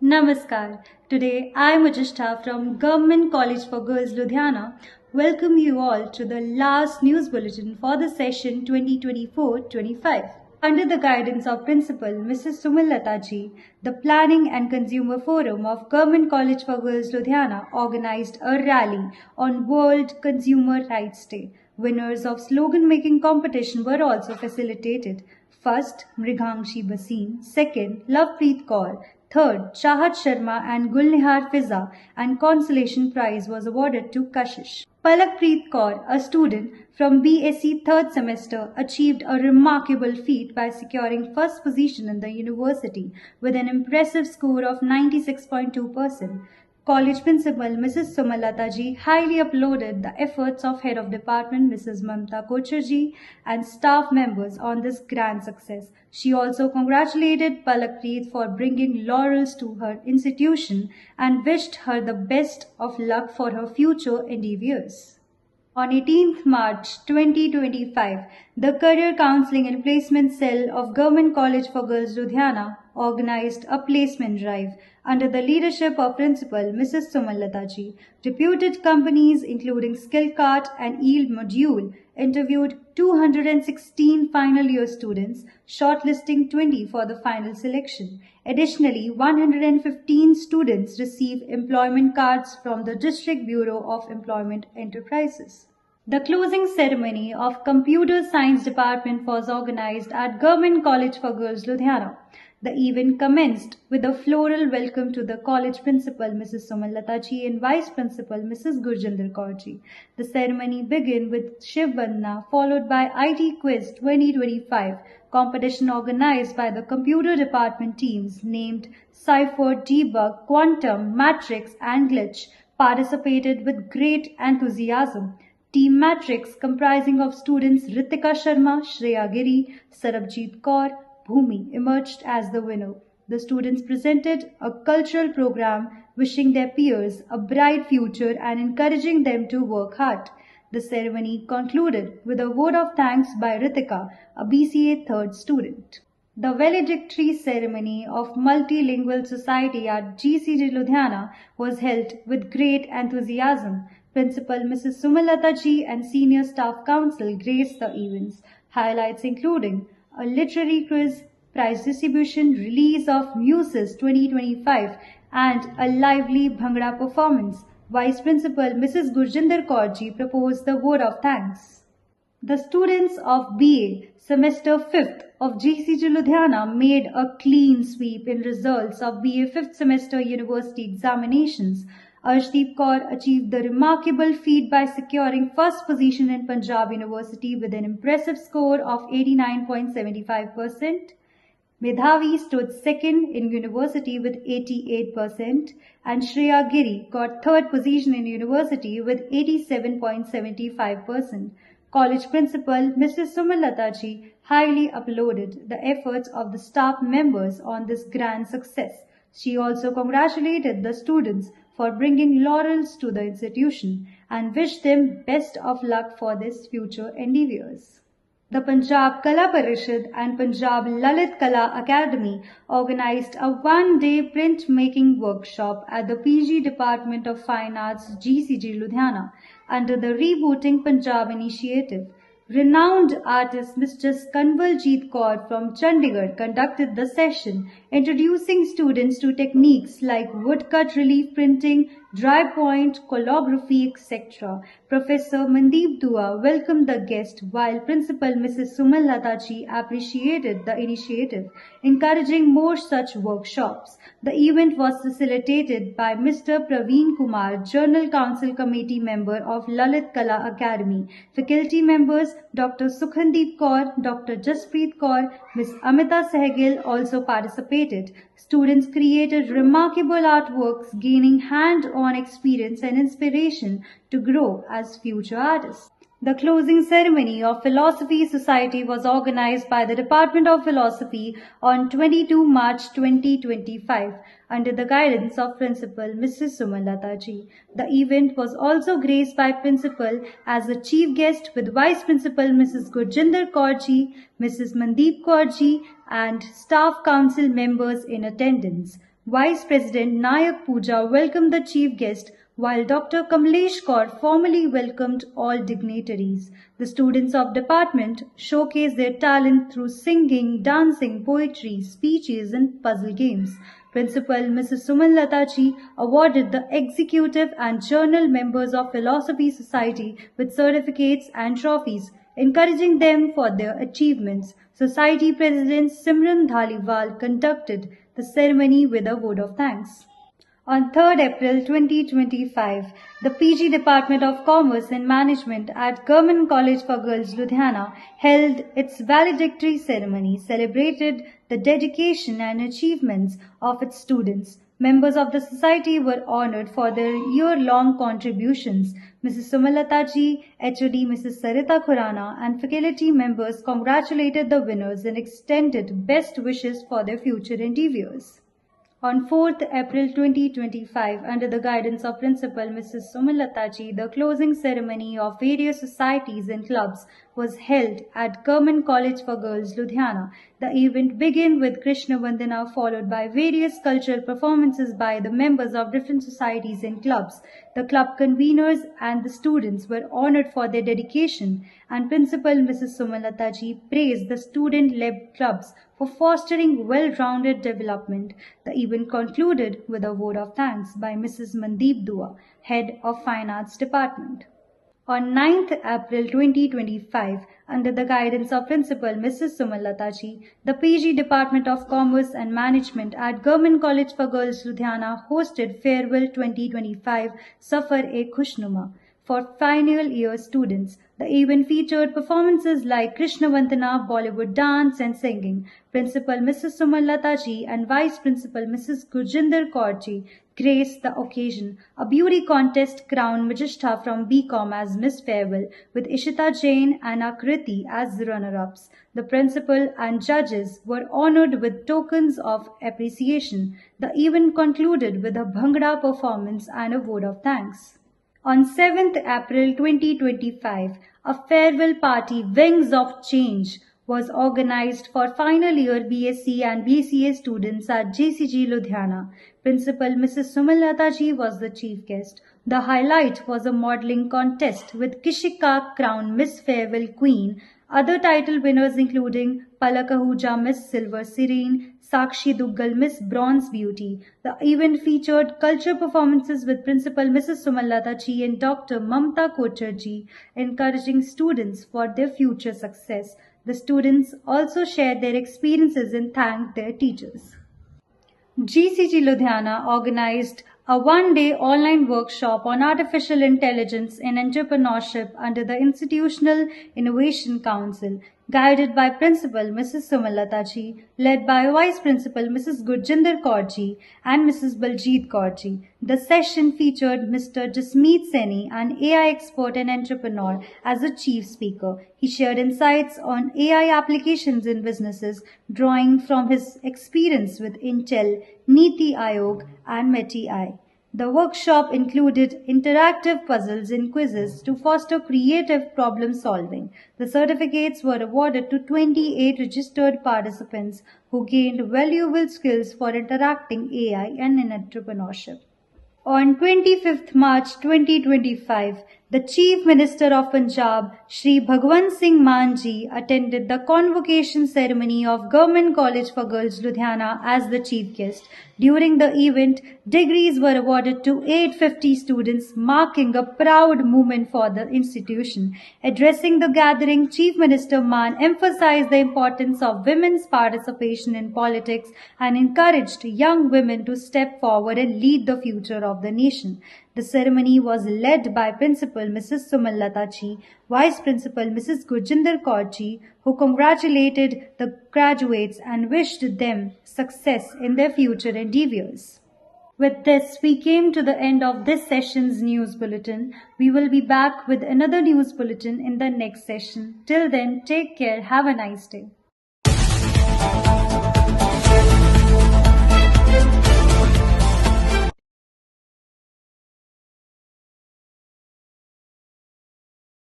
Namaskar. Today I am Ujishta from Government College for Girls Ludhiana. Welcome you all to the last news bulletin for the session 2024-25. Under the guidance of Principal Mrs. Sumal Lataji, the Planning and Consumer Forum of Government College for Girls Ludhiana organized a rally on World Consumer Rights Day. Winners of slogan making competition were also facilitated. First, Mrighangshi Basin. Second, Lovepreet Kaur. Third, Chahat Sharma and Gulnihar Fiza, and consolation prize was awarded to Kashish. Palakpreet Kaur, a student from BSc third semester, achieved a remarkable feat by securing first position in the university with an impressive score of 96.2%. College Principal Mrs. Sumalata ji highly applauded the efforts of Head of Department Mrs. Mamta Kochar and staff members on this grand success. She also congratulated Palakpreet for bringing laurels to her institution and wished her the best of luck for her future endeavours. On 18th March 2025, the Career Counselling and Placement Cell of Government College for Girls Ludhiana organized a placement drive under the leadership of Principal Mrs. Sumal ji. Reputed companies including Skillcart and Yield Module interviewed 216 final year students, shortlisting 20 for the final selection. Additionally, 115 students received employment cards from the District Bureau of Employment Enterprises. The closing ceremony of Computer Science Department was organized at Government College for Girls Ludhiana. The event commenced with a floral welcome to the college principal Mrs. Sumal ji and vice principal Mrs. Gurjinder Kaur ji. The ceremony began with Shiv Vandana followed by IT Quiz 2025, competition organized by the computer department teams named Cypher, Debug, Quantum, Matrix and Glitch participated with great enthusiasm. Team Matrix, comprising of students Ritika Sharma, Shreya Giri, Sarabjit Kaur, Bhumi, emerged as the winner. The students presented a cultural program wishing their peers a bright future and encouraging them to work hard. The ceremony concluded with a vote of thanks by Ritika, a BCA third student. The valedictory ceremony of Multilingual Society at GCG Ludhiana was held with great enthusiasm. Principal Mrs. Sumalata ji and Senior Staff Council graced the events. Highlights including a literary quiz, prize distribution, release of Muses 2025 and a lively Bhangra performance. Vice Principal Mrs. Gurjinder Kaur ji proposed the vote of thanks. The students of BA semester 5th of GCG Ludhiana made a clean sweep in results of BA 5th semester university examinations. Arshdeep Kaur achieved the remarkable feat by securing first position in Punjab University with an impressive score of 89.75%. Medhavi stood second in university with 88% and Shreya Giri got third position in university with 87.75%. College principal Mrs. Sumalata ji highly applauded the efforts of the staff members on this grand success. She also congratulated the students for bringing laurels to the institution and wished them best of luck for their future endeavours. The Punjab Kala Parishad and Punjab Lalit Kala Academy organized a one-day printmaking workshop at the PG Department of Fine Arts GCG Ludhiana under the Rebooting Punjab initiative. Renowned artist Mr. Kanwaljit Kaur from Chandigarh conducted the session, introducing students to techniques like woodcut relief printing, dry point, calligraphy, etc. Professor Mandeep Dua welcomed the guest while Principal Mrs. Sumal Lata ji appreciated the initiative, encouraging more such workshops. The event was facilitated by Mr. Praveen Kumar, Journal Council Committee member of Lalit Kala Academy. Faculty members Dr. Sukhandeep Kaur, Dr. Jaspreet Kaur, Ms. Amita Sehgil also participated. Students created remarkable artworks, gaining hand-on experience and inspiration to grow as future artists. The closing ceremony of Philosophy Society was organized by the Department of Philosophy on 22 March 2025 under the guidance of Principal Mrs. Sumalata ji. The event was also graced by Principal as the chief guest with Vice Principal Mrs. Gurjinder Kaur ji, Mrs. Mandeep Kaur ji and staff council members in attendance. Vice President Nayak Pooja welcomed the chief guest, while Dr. Kamlesh Kaur formally welcomed all dignitaries. The students of department showcased their talent through singing, dancing, poetry, speeches, and puzzle games. Principal Mrs. Suman Latachi awarded the executive and journal members of Philosophy Society with certificates and trophies, encouraging them for their achievements. Society President Simran Dhaliwal conducted the ceremony with a vote of thanks. On 3rd April 2025, the PG Department of Commerce and Management at Government College for Girls Ludhiana held its valedictory ceremony, celebrated the dedication and achievements of its students. Members of the society were honored for their year-long contributions. Mrs. Sumalata ji, HOD Mrs. Sarita Khurana, and faculty members congratulated the winners and extended best wishes for their future endeavors. On 4th April 2025, under the guidance of Principal Mrs. Sumalataji, the closing ceremony of various societies and clubs was held at Government College for Girls, Ludhiana. The event began with Krishna Vandana, followed by various cultural performances by the members of different societies and clubs. The club conveners and the students were honored for their dedication, and Principal Mrs. Sumalataji praised the student-led clubs for fostering well-rounded development. The event concluded with a vote of thanks by Mrs. Mandeep Dua, Head of Fine Arts Department. On 9th April 2025, under the guidance of Principal Mrs. Sumalataji, the PG Department of Commerce and Management at Government College for Girls Ludhiana hosted Farewell 2025 Safar-e-Khushnuma for final year students. The event featured performances like Krishna Vandana, Bollywood dance and singing. Principal Mrs. Sumalata ji and Vice Principal Mrs. Gurjinder Kaur ji graced the occasion. A beauty contest crowned Majestha from BCom as Miss Farewell, with Ishita Jain and Akriti as runner-ups. The principal and judges were honored with tokens of appreciation. The event concluded with a Bhangra performance and a vote of thanks. On 7th April 2025, a farewell party, Wings of Change, was organized for final year BSc and BCA students at JCG Ludhiana. Principal Mrs. Sumalata ji was the chief guest. The highlight was a modeling contest with Kishika crowned Miss Farewell Queen. Other title winners including Palak Ahuja Miss Silver Serene, Sakshi Duggal Miss Bronze Beauty. The event featured cultural performances with Principal Mrs. Sumalata ji and Dr. Mamta Kochar ji, encouraging students for their future success. The students also shared their experiences and thanked their teachers. GCG Ludhiana organized a one-day online workshop on artificial intelligence in entrepreneurship under the Institutional Innovation Council, guided by Principal Mrs. Sumalata ji, led by Vice Principal Mrs. Gurjinder Kaur ji and Mrs. Baljeet Kaur ji. The session featured Mr. Jasmeet Saini, an AI expert and entrepreneur, as a chief speaker. He shared insights on AI applications in businesses, drawing from his experience with Intel, Niti Aayog, and METI. The workshop included interactive puzzles and quizzes to foster creative problem solving. The certificates were awarded to 28 registered participants who gained valuable skills for interacting AI and in entrepreneurship. On 25th March 2025, the Chief Minister of Punjab, Shri Bhagwant Singh Mann ji, attended the convocation ceremony of Government College for Girls Ludhiana as the chief guest. During the event, degrees were awarded to 850 students, marking a proud moment for the institution. Addressing the gathering, Chief Minister Mann emphasized the importance of women's participation in politics and encouraged young women to step forward and lead the future of the nation. The ceremony was led by Principal Mrs. Sumalata ji, Vice Principal Mrs. Gurjinder Kaur ji, who congratulated the graduates and wished them success in their future endeavors. With this, we came to the end of this session's news bulletin. We will be back with another news bulletin in the next session. Till then, take care. Have a nice day.